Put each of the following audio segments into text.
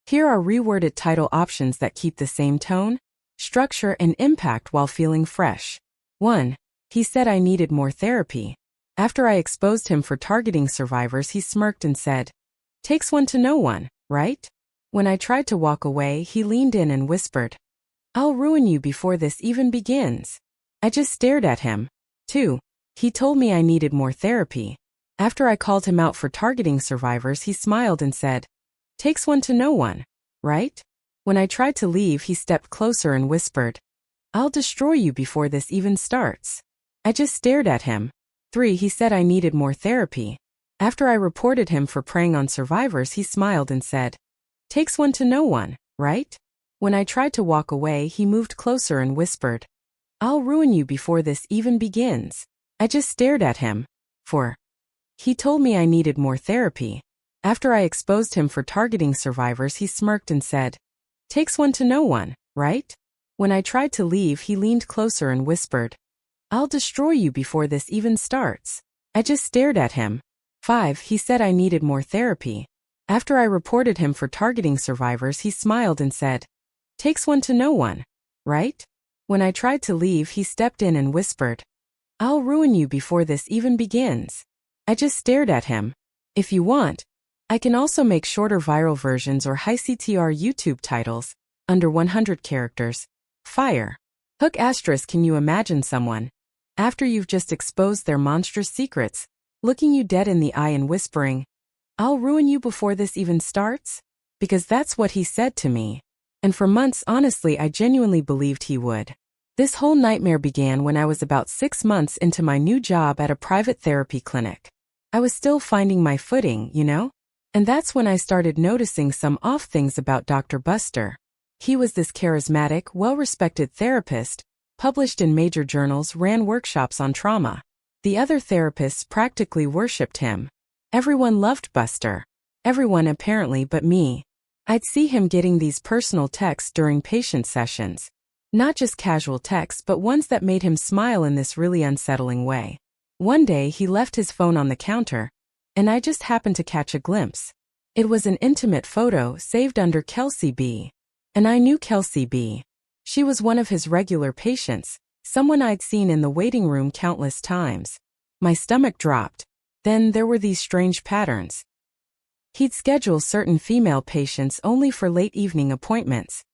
Here are reworded title options that keep the same tone, structure, and impact while feeling fresh. 1. He said I needed more therapy. After I exposed him for targeting survivors, he smirked and said, "Takes one to know one, right?" When I tried to walk away, he leaned in and whispered, "I'll ruin you before this even begins." I just stared at him. 2. He told me I needed more therapy. After I called him out for targeting survivors, he smiled and said, "Takes one to know one, right?" When I tried to leave, he stepped closer and whispered, "I'll destroy you before this even starts." I just stared at him. 3. He said I needed more therapy. After I reported him for preying on survivors, he smiled and said, "Takes one to know one, right?" When I tried to walk away, he moved closer and whispered, "I'll ruin you before this even begins." I just stared at him. 4. He told me I needed more therapy. After I exposed him for targeting survivors, he smirked and said, "Takes one to know one, right?" When I tried to leave, he leaned closer and whispered, "I'll destroy you before this even starts." I just stared at him. 5. He said I needed more therapy. After I reported him for targeting survivors, he smiled and said, "Takes one to know one, right?" When I tried to leave, he stepped in and whispered, "I'll ruin you before this even begins." I just stared at him. If you want, I can also make shorter viral versions or high CTR YouTube titles, under 100 characters. Fire. Hook asterisk. Can you imagine someone, after you've just exposed their monstrous secrets, looking you dead in the eye and whispering, "I'll ruin you before this even starts"? Because that's what he said to me. And for months, honestly, I genuinely believed he would. This whole nightmare began when I was about 6 months into my new job at a private therapy clinic. I was still finding my footing, you know? And that's when I started noticing some off things about Dr. Buster. He was this charismatic, well-respected therapist, published in major journals, ran workshops on trauma. The other therapists practically worshipped him. Everyone loved Buster. Everyone apparently but me. I'd see him getting these personal texts during patient sessions. Not just casual texts, but ones that made him smile in this really unsettling way. One day he left his phone on the counter, and I just happened to catch a glimpse. It was an intimate photo saved under Kelsey B. And I knew Kelsey B. She was one of his regular patients, someone I'd seen in the waiting room countless times. My stomach dropped. Then there were these strange patterns. He'd schedule certain female patients only for late evening appointments.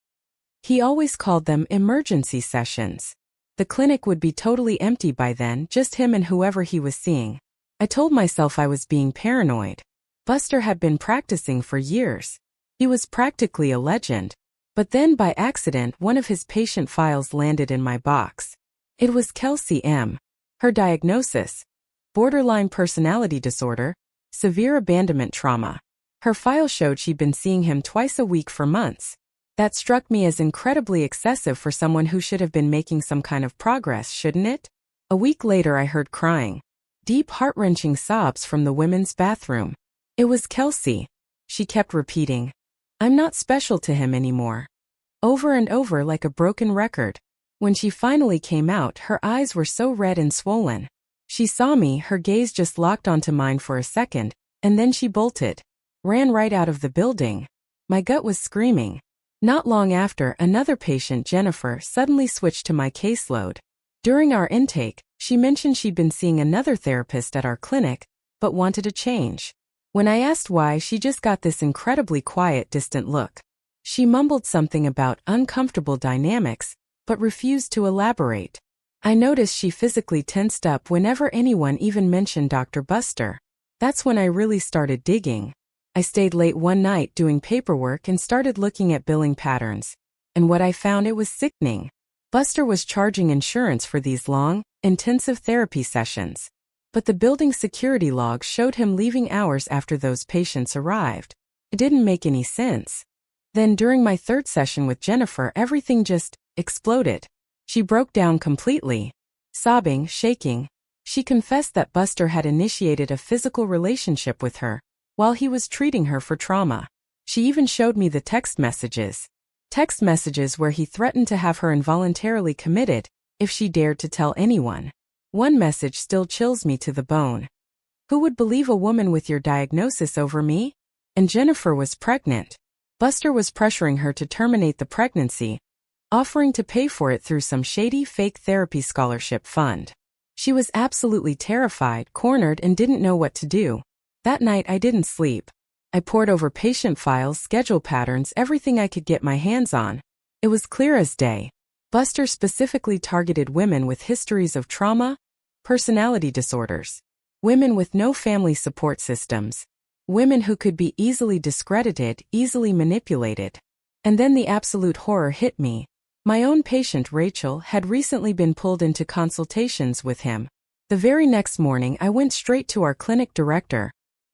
He always called them emergency sessions. The clinic would be totally empty by then, just him and whoever he was seeing. I told myself I was being paranoid. Buster had been practicing for years. He was practically a legend. But then by accident, one of his patient files landed in my box. It was Kelsey M. Her diagnosis: borderline personality disorder, severe abandonment trauma. Her file showed she'd been seeing him twice a week for months. That struck me as incredibly excessive for someone who should have been making some kind of progress, shouldn't it? A week later, I heard crying. Deep, heart-wrenching sobs from the women's bathroom. It was Kelsey. She kept repeating, "I'm not special to him anymore," over and over like a broken record. When she finally came out, her eyes were so red and swollen. She saw me, her gaze just locked onto mine for a second, and then she bolted. Ran right out of the building. My gut was screaming. Not long after, another patient, Jennifer, suddenly switched to my caseload. During our intake, she mentioned she'd been seeing another therapist at our clinic, but wanted a change. When I asked why, she just got this incredibly quiet, distant look. She mumbled something about uncomfortable dynamics, but refused to elaborate. I noticed she physically tensed up whenever anyone even mentioned Dr. Buster. That's when I really started digging. I stayed late one night doing paperwork and started looking at billing patterns. And what I found, it was sickening. Buster was charging insurance for these long, intensive therapy sessions. But the building security logs showed him leaving hours after those patients arrived. It didn't make any sense. Then during my third session with Jennifer, everything just exploded. She broke down completely. Sobbing, shaking. She confessed that Buster had initiated a physical relationship with her while he was treating her for trauma. She even showed me the text messages. Text messages where he threatened to have her involuntarily committed if she dared to tell anyone. One message still chills me to the bone. "Who would believe a woman with your diagnosis over me?" And Jennifer was pregnant. Buster was pressuring her to terminate the pregnancy, offering to pay for it through some shady fake therapy scholarship fund. She was absolutely terrified, cornered, and didn't know what to do. That night I didn't sleep. I pored over patient files, schedule patterns, everything I could get my hands on. It was clear as day. Buster specifically targeted women with histories of trauma, personality disorders, women with no family support systems, women who could be easily discredited, easily manipulated. And then the absolute horror hit me. My own patient, Rachel, had recently been pulled into consultations with him. The very next morning I went straight to our clinic director,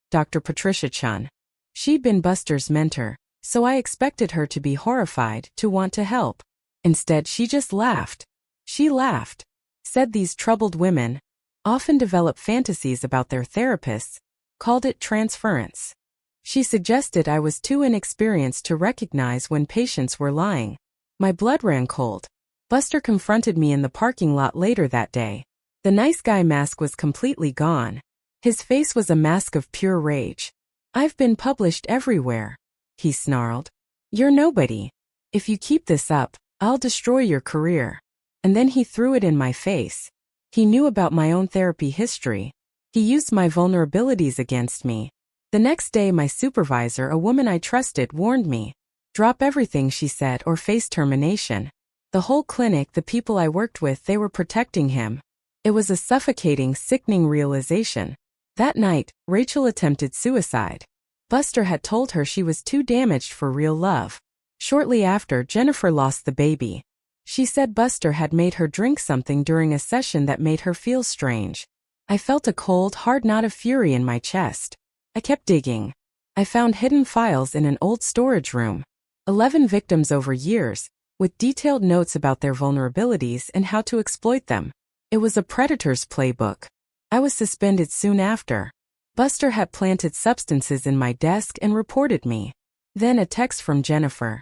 Dr. Patricia Chun. She'd been Buster's mentor, so I expected her to be horrified, to want to help. Instead, she just laughed. She laughed. Said these troubled women often develop fantasies about their therapists, called it transference. She suggested I was too inexperienced to recognize when patients were lying. My blood ran cold. Buster confronted me in the parking lot later that day. The nice guy mask was completely gone. His face was a mask of pure rage. "I've been published everywhere," he snarled. "You're nobody. If you keep this up, I'll destroy your career." And then he threw it in my face. He knew about my own therapy history. He used my vulnerabilities against me. The next day my supervisor, a woman I trusted, warned me. "Drop everything," she said, "or face termination." The whole clinic, the people I worked with, they were protecting him. It was a suffocating, sickening realization. That night, Rachel attempted suicide. Buster had told her she was too damaged for real love. Shortly after, Jennifer lost the baby. She said Buster had made her drink something during a session that made her feel strange. I felt a cold, hard knot of fury in my chest. I kept digging. I found hidden files in an old storage room. 11 victims over years, with detailed notes about their vulnerabilities and how to exploit them. It was a predator's playbook. I was suspended soon after. Buster had planted substances in my desk and reported me. Then a text from Jennifer.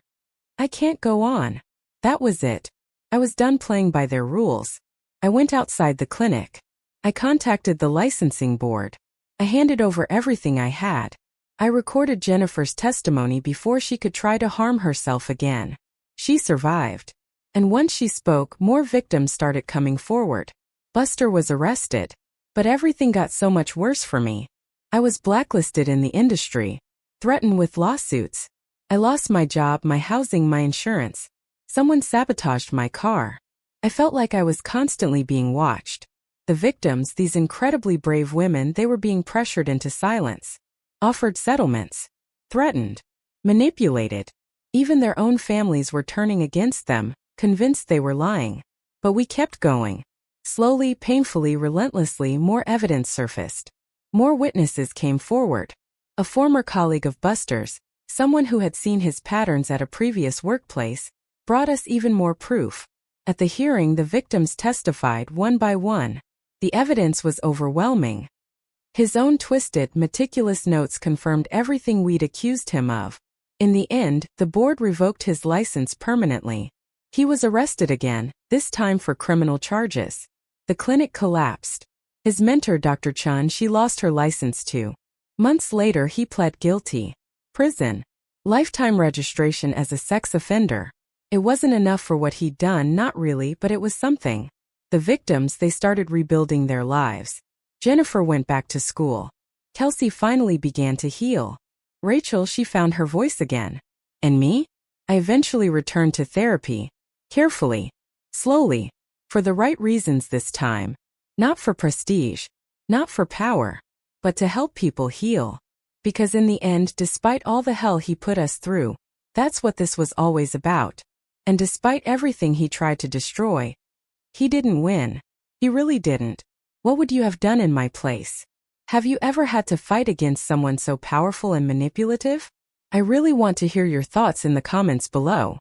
"I can't go on." That was it. I was done playing by their rules. I went outside the clinic. I contacted the licensing board. I handed over everything I had. I recorded Jennifer's testimony before she could try to harm herself again. She survived. And once she spoke, more victims started coming forward. Buster was arrested. But everything got so much worse for me. I was blacklisted in the industry, threatened with lawsuits. I lost my job, my housing, my insurance. Someone sabotaged my car. I felt like I was constantly being watched. The victims, these incredibly brave women, they were being pressured into silence. Offered settlements, threatened, manipulated. Even their own families were turning against them, convinced they were lying. But we kept going. Slowly, painfully, relentlessly, more evidence surfaced. More witnesses came forward. A former colleague of Buster's, someone who had seen his patterns at a previous workplace, brought us even more proof. At the hearing, the victims testified one by one. The evidence was overwhelming. His own twisted, meticulous notes confirmed everything we'd accused him of. In the end, the board revoked his license permanently. He was arrested again, this time for criminal charges. The clinic collapsed. His mentor, Dr. Chun, she lost her license too. Months later, he pled guilty. Prison. Lifetime registration as a sex offender. It wasn't enough for what he'd done, not really, but it was something. The victims, they started rebuilding their lives. Jennifer went back to school. Kelsey finally began to heal. Rachel, she found her voice again. And me? I eventually returned to therapy. Carefully. Slowly. For the right reasons this time. Not for prestige. Not for power. But to help people heal. Because in the end, despite all the hell he put us through, that's what this was always about. And despite everything he tried to destroy, he didn't win. He really didn't. What would you have done in my place? Have you ever had to fight against someone so powerful and manipulative? I really want to hear your thoughts in the comments below.